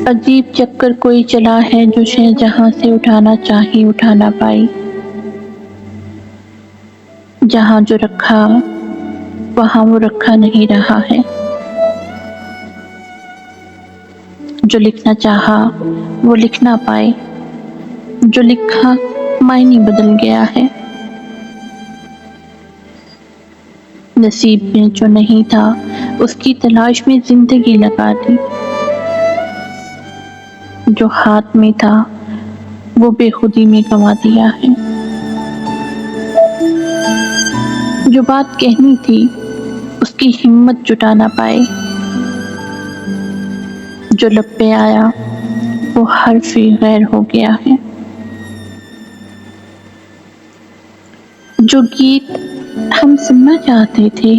عجیب چکر کوئی چلا ہے جو شے جہاں سے اٹھانا چاہی اٹھا نہ پائی، جہاں جو رکھا وہاں وہ رکھا نہیں رہا ہے، جو لکھنا چاہا وہ لکھ نہ پائے، جو لکھا معنی بدل گیا ہے، نصیب میں جو نہیں تھا اس کی تلاش میں زندگی لگا دی، جو ہاتھ میں تھا وہ بے خودی میں گنوا دیا ہے، جو بات کہنی تھی اس کی ہمت جٹا نہ پائے، جو لب پہ آیا وہ حرف غیر ہو گیا ہے، جو گیت ہم سننا چاہتے تھے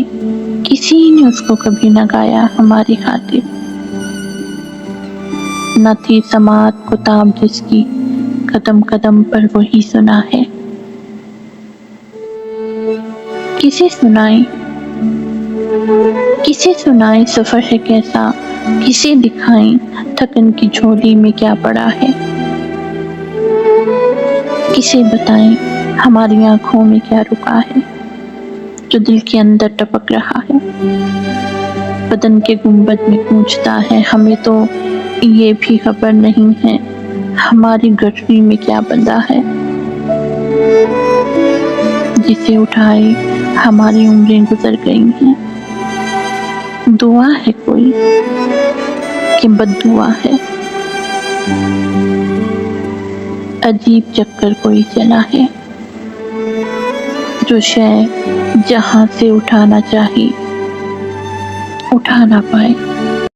کسی نے اس کو کبھی نہ گایا ہماری خاطر، نہ تھی سماعت کو تاب جس کی قدم قدم پر وہی سنا ہے، کسے سنائیں سفر ہے کیسا، کسے دکھائیں تھکن کی جھولی میں کیا پڑا ہے، کسے بتائیں ہماری آنکھوں میں کیا رکا ہے، جو دل کے اندر ٹپک رہا ہے، بدن کے گنبد میں گونجتا ہے، ہمیں تو یہ بھی خبر نہیں ہے ہماری گٹھری میں کیا بندھا ہے، جسے اٹھائے ہماری عمریں گزر گئی ہیں، دعا ہے کوئی کہ بد دعا ہے، عجیب چکر کوئی چلا ہے جو شے جہاں سے اٹھانا چاہی اٹھا نہ پائے۔